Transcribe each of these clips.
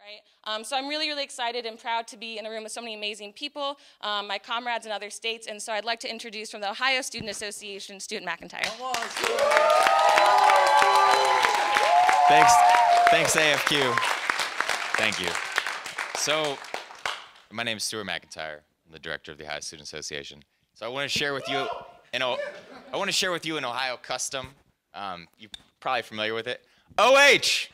right? So I'm really, really excited and proud to be in a room with so many amazing people, my comrades in other states, and so I'd like to introduce from the Ohio Student Association, Stuart McIntyre. Come on, Thanks, AFQ. Thank you. So, my name is Stuart McIntyre. I'm the director of the Ohio Student Association. So I want to share with you an Ohio custom. You're probably familiar with it. OH!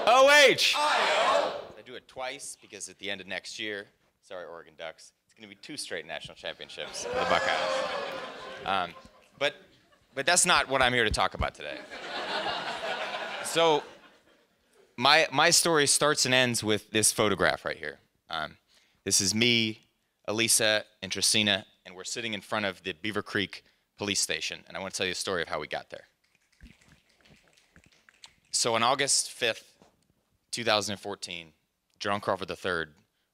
OH! I do it twice because at the end of next year, sorry, Oregon Ducks, it's going to be 2 straight national championships for the Buckeyes. But that's not what I'm here to talk about today. So my story starts and ends with this photograph right here. This is me, Elisa, and Tracina, and we're sitting in front of the Beaver Creek police station, and I want to tell you the story of how we got there. So on August 5th, 2014, John Crawford III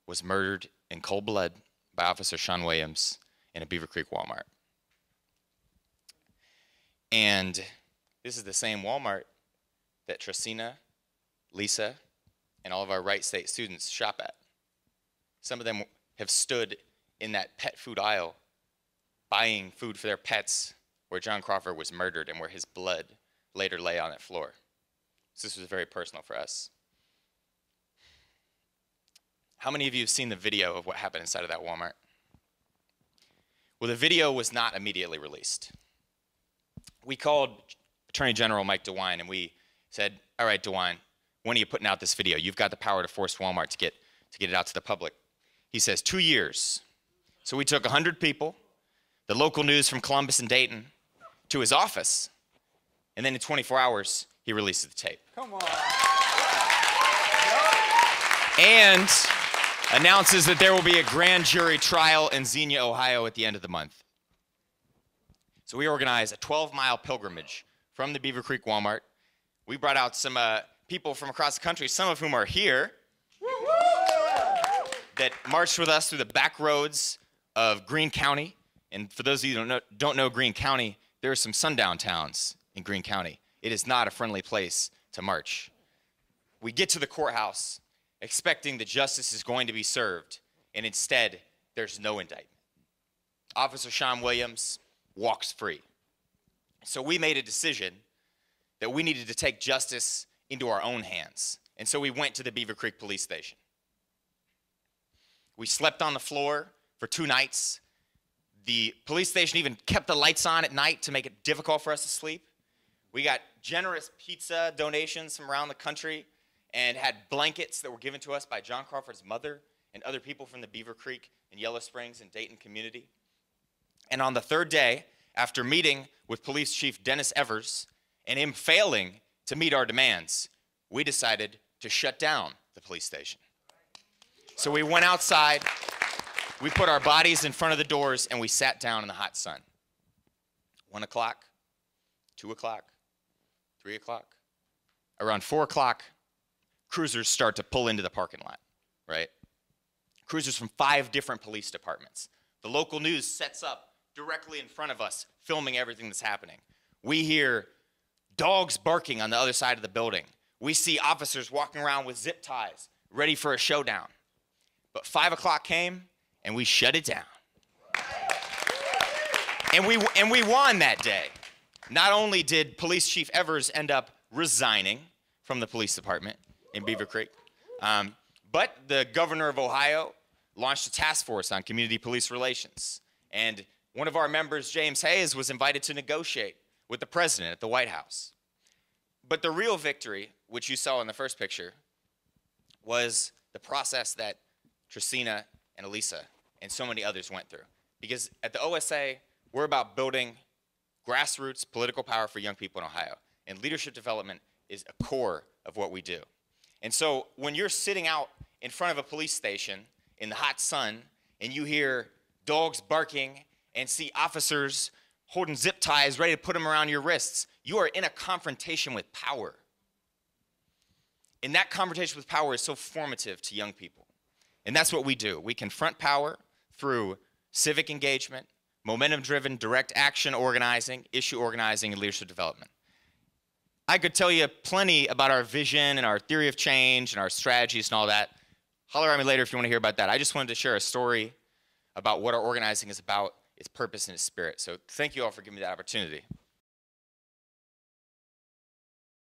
was murdered in cold blood by Officer Sean Williams in a Beaver Creek Walmart. And this is the same Walmart that Tracina, Lisa, and all of our Wright State students shop at. Some of them have stood in that pet food aisle buying food for their pets where John Crawford was murdered and where his blood later lay on that floor. So this was very personal for us. How many of you have seen the video of what happened inside of that Walmart? Well, the video was not immediately released. We called Attorney General Mike DeWine and we said, all right, DeWine, when are you putting out this video? You've got the power to force Walmart to get it out to the public. He says 2 years. So we took 100 people, the local news from Columbus and Dayton, to his office, and then in 24 hours, he releases the tape. Come on. And announces that there will be a grand jury trial in Xenia, Ohio at the end of the month. So we organized a 12-mile pilgrimage from the Beaver Creek Walmart. We brought out some people from across the country, some of whom are here, that marched with us through the back roads of Greene County. And for those of you who don't know Greene County, there are some sundown towns in Greene County. It is not a friendly place to march. We get to the courthouse expecting that justice is going to be served, and instead, there's no indictment. Officer Sean Williams walks free. So we made a decision that we needed to take justice into our own hands. And so we went to the Beaver Creek Police Station. We slept on the floor for 2 nights. The police station even kept the lights on at night to make it difficult for us to sleep. We got generous pizza donations from around the country and had blankets that were given to us by John Crawford's mother and other people from the Beaver Creek and Yellow Springs and Dayton community. And on the 3rd day, after meeting with Police Chief Dennis Evers and him failing to meet our demands, we decided to shut down the police station. So we went outside, we put our bodies in front of the doors, and we sat down in the hot sun. 1 o'clock, 2 o'clock, 3 o'clock. Around 4 o'clock, cruisers start to pull into the parking lot, right? Cruisers from 5 different police departments. The local news sets up directly in front of us, filming everything that's happening. We hear dogs barking on the other side of the building. We see officers walking around with zip ties, ready for a showdown. But 5 o'clock came, and we shut it down. And we won that day. Not only did Police Chief Evers end up resigning from the police department in Beaver Creek, but the governor of Ohio launched a task force on community police relations. And one of our members, James Hayes, was invited to negotiate with the president at the White House. But the real victory, which you saw in the first picture, was the process that Tracina and Elisa and so many others went through. Because at the OSA, we're about building grassroots political power for young people in Ohio. And leadership development is a core of what we do. And so when you're sitting out in front of a police station in the hot sun and you hear dogs barking and see officers holding zip ties ready to put them around your wrists, you are in a confrontation with power. And that confrontation with power is so formative to young people. And that's what we do. We confront power through civic engagement, momentum-driven direct action organizing, issue organizing, and leadership development. I could tell you plenty about our vision and our theory of change and our strategies and all that. Holler at me later if you want to hear about that. I just wanted to share a story about what our organizing is about, its purpose and its spirit. So thank you all for giving me that opportunity.